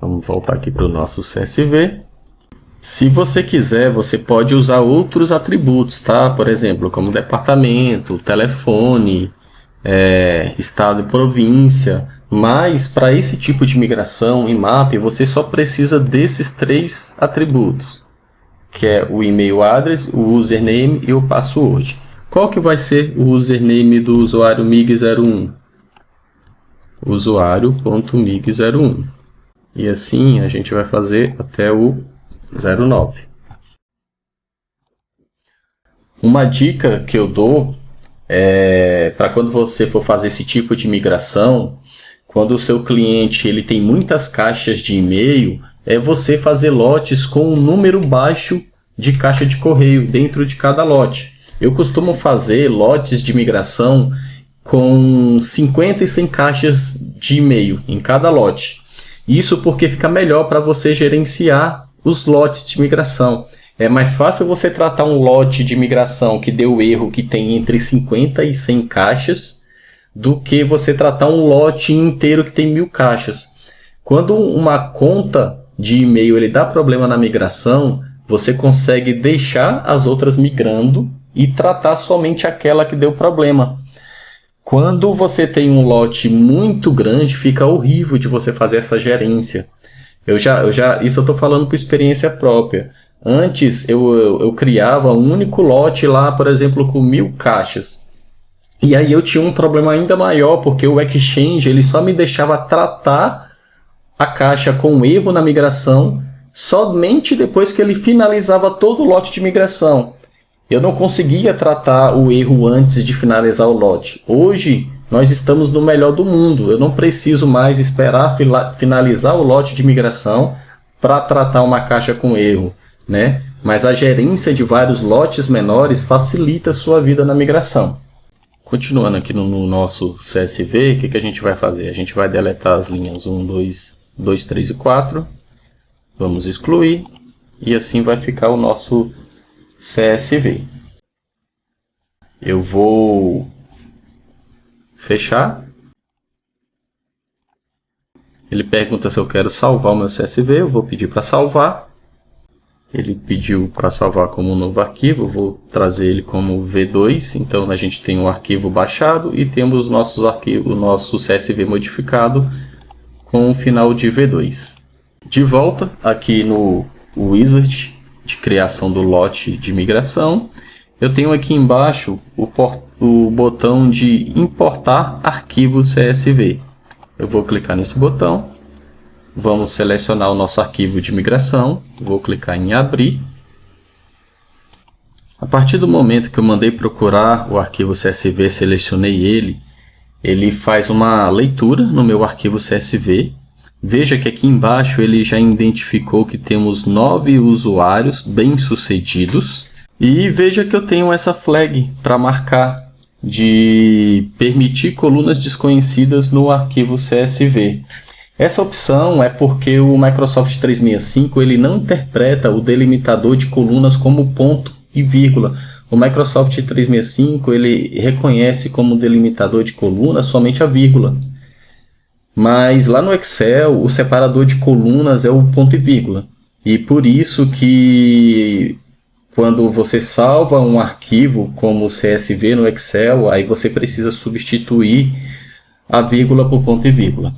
Vamos voltar aqui para o nosso CSV. Se você quiser, você pode usar outros atributos, tá? Por exemplo, como departamento, telefone, estado e província. Mas para esse tipo de migração em MAP, você só precisa desses 3 atributos, que é o email address, o username e o password. Qual que vai ser o username do usuário MIG01? Usuário.mig01. E assim a gente vai fazer até o 09. Uma dica que eu dou para quando você for fazer esse tipo de migração, quando o seu cliente ele tem muitas caixas de e-mail, é você fazer lotes com um número baixo de caixa de correio dentro de cada lote. Eu costumo fazer lotes de migração com 50 e 100 caixas de e-mail em cada lote. Isso porque fica melhor para você gerenciar os lotes de migração. É mais fácil você tratar um lote de migração que deu erro que tem entre 50 e 100 caixas do que você tratar um lote inteiro que tem 1000 caixas. Quando uma conta de e-mail ele dá problema na migração, você consegue deixar as outras migrando e tratar somente aquela que deu problema. Quando você tem um lote muito grande, fica horrível de você fazer essa gerência. Isso eu estou falando por experiência própria. Antes eu criava um único lote lá, por exemplo, com 1000 caixas. E aí eu tinha um problema ainda maior, porque o Exchange ele só me deixava tratar a caixa com erro na migração somente depois que ele finalizava todo o lote de migração. Eu não conseguia tratar o erro antes de finalizar o lote. Hoje nós estamos no melhor do mundo. Eu não preciso mais esperar finalizar o lote de migração para tratar uma caixa com erro, né? Mas a gerência de vários lotes menores facilita a sua vida na migração. Continuando aqui no nosso CSV, o que a gente vai fazer? A gente vai deletar as linhas 1, 2, 3 e 4. Vamos excluir. E assim vai ficar o nosso CSV. Eu vou fechar. Ele pergunta se eu quero salvar o meu CSV. Eu vou pedir para salvar. Ele pediu para salvar como um novo arquivo, eu vou trazer ele como V2, então a gente tem um arquivo baixado e temos o nosso CSV modificado com o final de V2. De volta aqui no Wizard de criação do lote de migração, eu tenho aqui embaixo o botão de importar arquivo CSV. Eu vou clicar nesse botão. Vamos selecionar o nosso arquivo de migração. Vou clicar em abrir. A partir do momento que eu mandei procurar o arquivo CSV, selecionei ele faz uma leitura no meu arquivo CSV. Veja que aqui embaixo ele já identificou que temos 9 usuários bem-sucedidos. E veja que eu tenho essa flag para marcar de permitir colunas desconhecidas no arquivo CSV. Essa opção é porque o Microsoft 365 ele não interpreta o delimitador de colunas como ponto e vírgula. O Microsoft 365 ele reconhece como delimitador de coluna somente a vírgula. Mas lá no Excel o separador de colunas é o ponto e vírgula. E por isso que quando você salva um arquivo como CSV no Excel, aí você precisa substituir a vírgula por ponto e vírgula.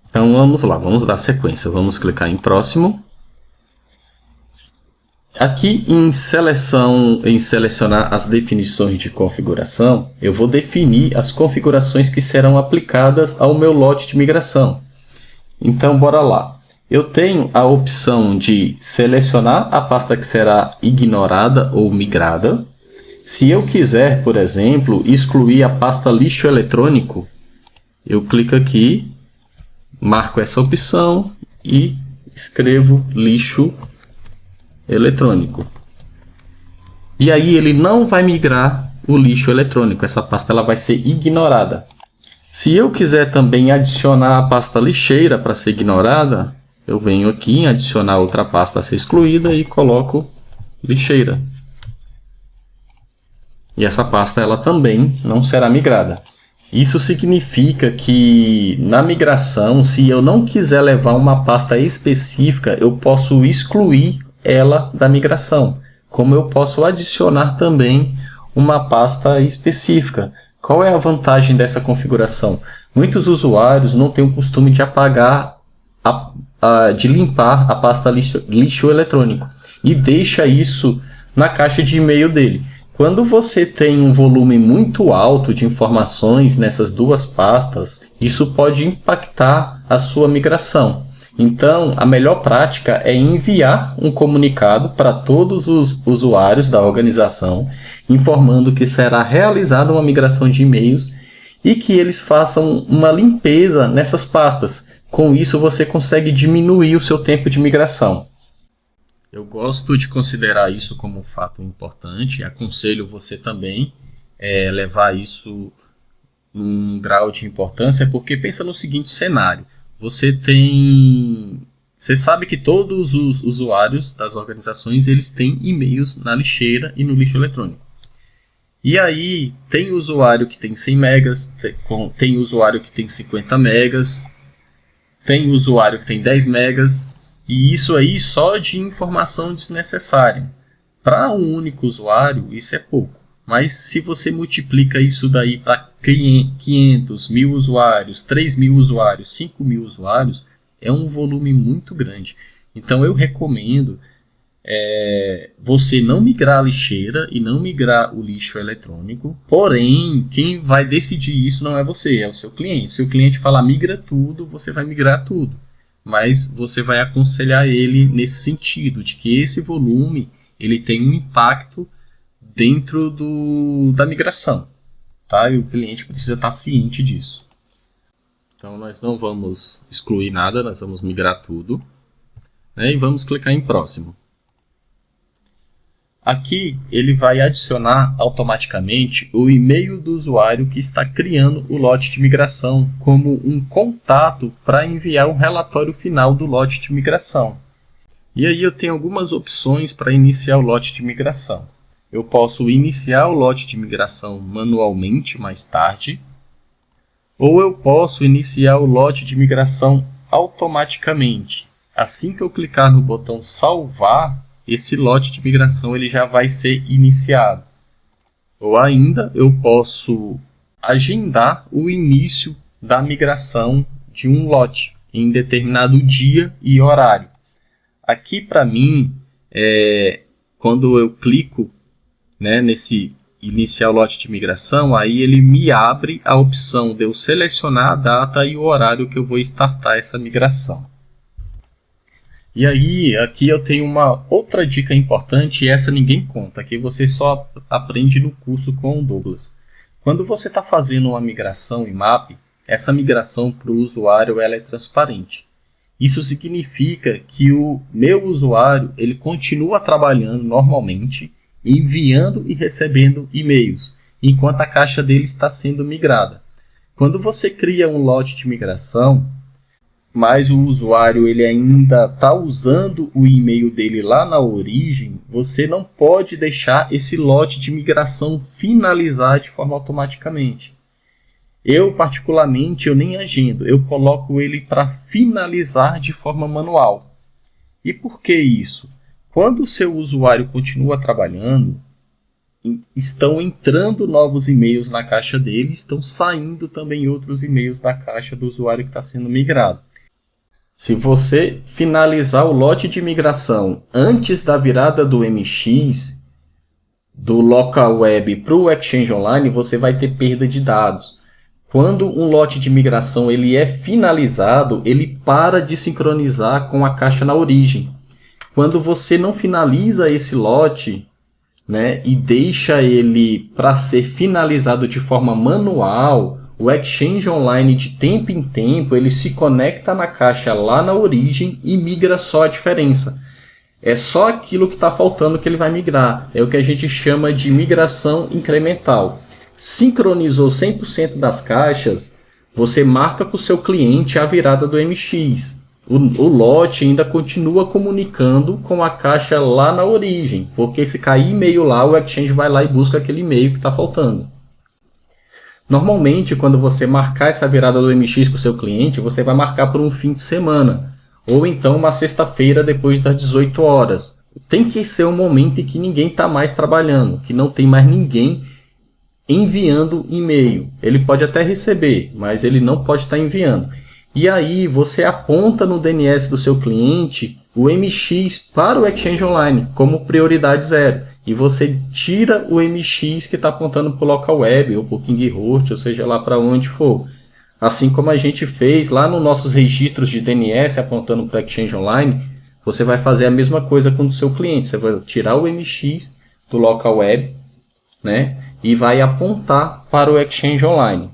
Então vamos lá, vamos dar sequência. Vamos clicar em próximo. Aqui em selecionar as definições de configuração, eu vou definir as configurações que serão aplicadas ao meu lote de migração. Então bora lá. Eu tenho a opção de selecionar a pasta que será ignorada ou migrada. Se eu quiser, por exemplo, excluir a pasta lixo eletrônico, eu clico aqui, marco essa opção e escrevo lixo eletrônico. E aí ele não vai migrar o lixo eletrônico, essa pasta ela vai ser ignorada. Se eu quiser também adicionar a pasta lixeira para ser ignorada, eu venho aqui em adicionar outra pasta a ser excluída e coloco lixeira. E essa pasta ela também não será migrada. Isso significa que na migração, se eu não quiser levar uma pasta específica, eu posso excluir ela da migração, como eu posso adicionar também uma pasta específica. Qual é a vantagem dessa configuração? Muitos usuários não têm o costume de apagar, de limpar a pasta lixo eletrônico e deixa isso na caixa de e-mail dele. Quando você tem um volume muito alto de informações nessas duas pastas, isso pode impactar a sua migração. Então, a melhor prática é enviar um comunicado para todos os usuários da organização, informando que será realizada uma migração de e-mails e que eles façam uma limpeza nessas pastas. Com isso, você consegue diminuir o seu tempo de migração. Eu gosto de considerar isso como um fato importante. Aconselho você também levar isso num grau de importância, porque pensa no seguinte cenário. Você sabe que todos os usuários das organizações eles têm e-mails na lixeira e no lixo eletrônico. E aí tem usuário que tem 100 megas, tem usuário que tem 50 megas, tem usuário que tem 10 megas. E isso aí só de informação desnecessária. Para um único usuário, isso é pouco. Mas se você multiplica isso daí para 500, 1.000 usuários, 3.000 usuários, 5.000 usuários, é um volume muito grande. Então eu recomendo você não migrar a lixeira e não migrar o lixo eletrônico. Porém, quem vai decidir isso não é você, é o seu cliente. Se o cliente falar migra tudo, você vai migrar tudo. Mas você vai aconselhar ele nesse sentido, de que esse volume ele tem um impacto dentro da migração, tá? E o cliente precisa estar ciente disso. Então nós não vamos excluir nada, nós vamos migrar tudo, né? E vamos clicar em próximo. Aqui ele vai adicionar automaticamente o e-mail do usuário que está criando o lote de migração como um contato para enviar o relatório final do lote de migração. E aí eu tenho algumas opções para iniciar o lote de migração. Eu posso iniciar o lote de migração manualmente mais tarde, ou eu posso iniciar o lote de migração automaticamente. Assim que eu clicar no botão salvar, esse lote de migração ele já vai ser iniciado. Ou ainda eu posso agendar o início da migração de um lote em determinado dia e horário. Aqui para mim, quando eu clico, né, nesse iniciar o lote de migração, aí ele me abre a opção de eu selecionar a data e o horário que eu vou startar essa migração. E aí, aqui eu tenho uma outra dica importante, e essa ninguém conta, que você só aprende no curso com o Douglas. Quando você está fazendo uma migração em MAP, essa migração para o usuário ela é transparente. Isso significa que o meu usuário ele continua trabalhando normalmente, enviando e recebendo e-mails, enquanto a caixa dele está sendo migrada. Quando você cria um lote de migração, mas o usuário ele ainda está usando o e-mail dele lá na origem, você não pode deixar esse lote de migração finalizar de forma automaticamente. Eu, particularmente, eu nem agendo, eu coloco ele para finalizar de forma manual. E por que isso? Quando o seu usuário continua trabalhando, estão entrando novos e-mails na caixa dele, estão saindo também outros e-mails da caixa do usuário que está sendo migrado. Se você finalizar o lote de migração antes da virada do MX, do local web para o Exchange Online, você vai ter perda de dados. Quando um lote de migração ele é finalizado, ele para de sincronizar com a caixa na origem. Quando você não finaliza esse lote, né, e deixa ele para ser finalizado de forma manual, o Exchange Online de tempo em tempo ele se conecta na caixa lá na origem e migra só a diferença. É só aquilo que está faltando que ele vai migrar. É o que a gente chama de migração incremental. Sincronizou 100% das caixas, você marca para o seu cliente a virada do MX. O lote ainda continua comunicando com a caixa lá na origem, porque se cair e-mail lá, o Exchange vai lá e busca aquele e-mail que está faltando. Normalmente, quando você marcar essa virada do MX com o seu cliente, você vai marcar por um fim de semana, ou então uma sexta-feira depois das 18 horas. Tem que ser um momento em que ninguém está mais trabalhando, que não tem mais ninguém enviando e-mail. Ele pode até receber, mas ele não pode estar enviando. E aí você aponta no DNS do seu cliente o MX para o Exchange Online como prioridade 0. E você tira o MX que está apontando para o local web ou para o KingHost, ou seja lá para onde for. Assim como a gente fez lá nos nossos registros de DNS apontando para o Exchange Online, você vai fazer a mesma coisa com o seu cliente. Você vai tirar o MX do local web, né, e vai apontar para o Exchange Online.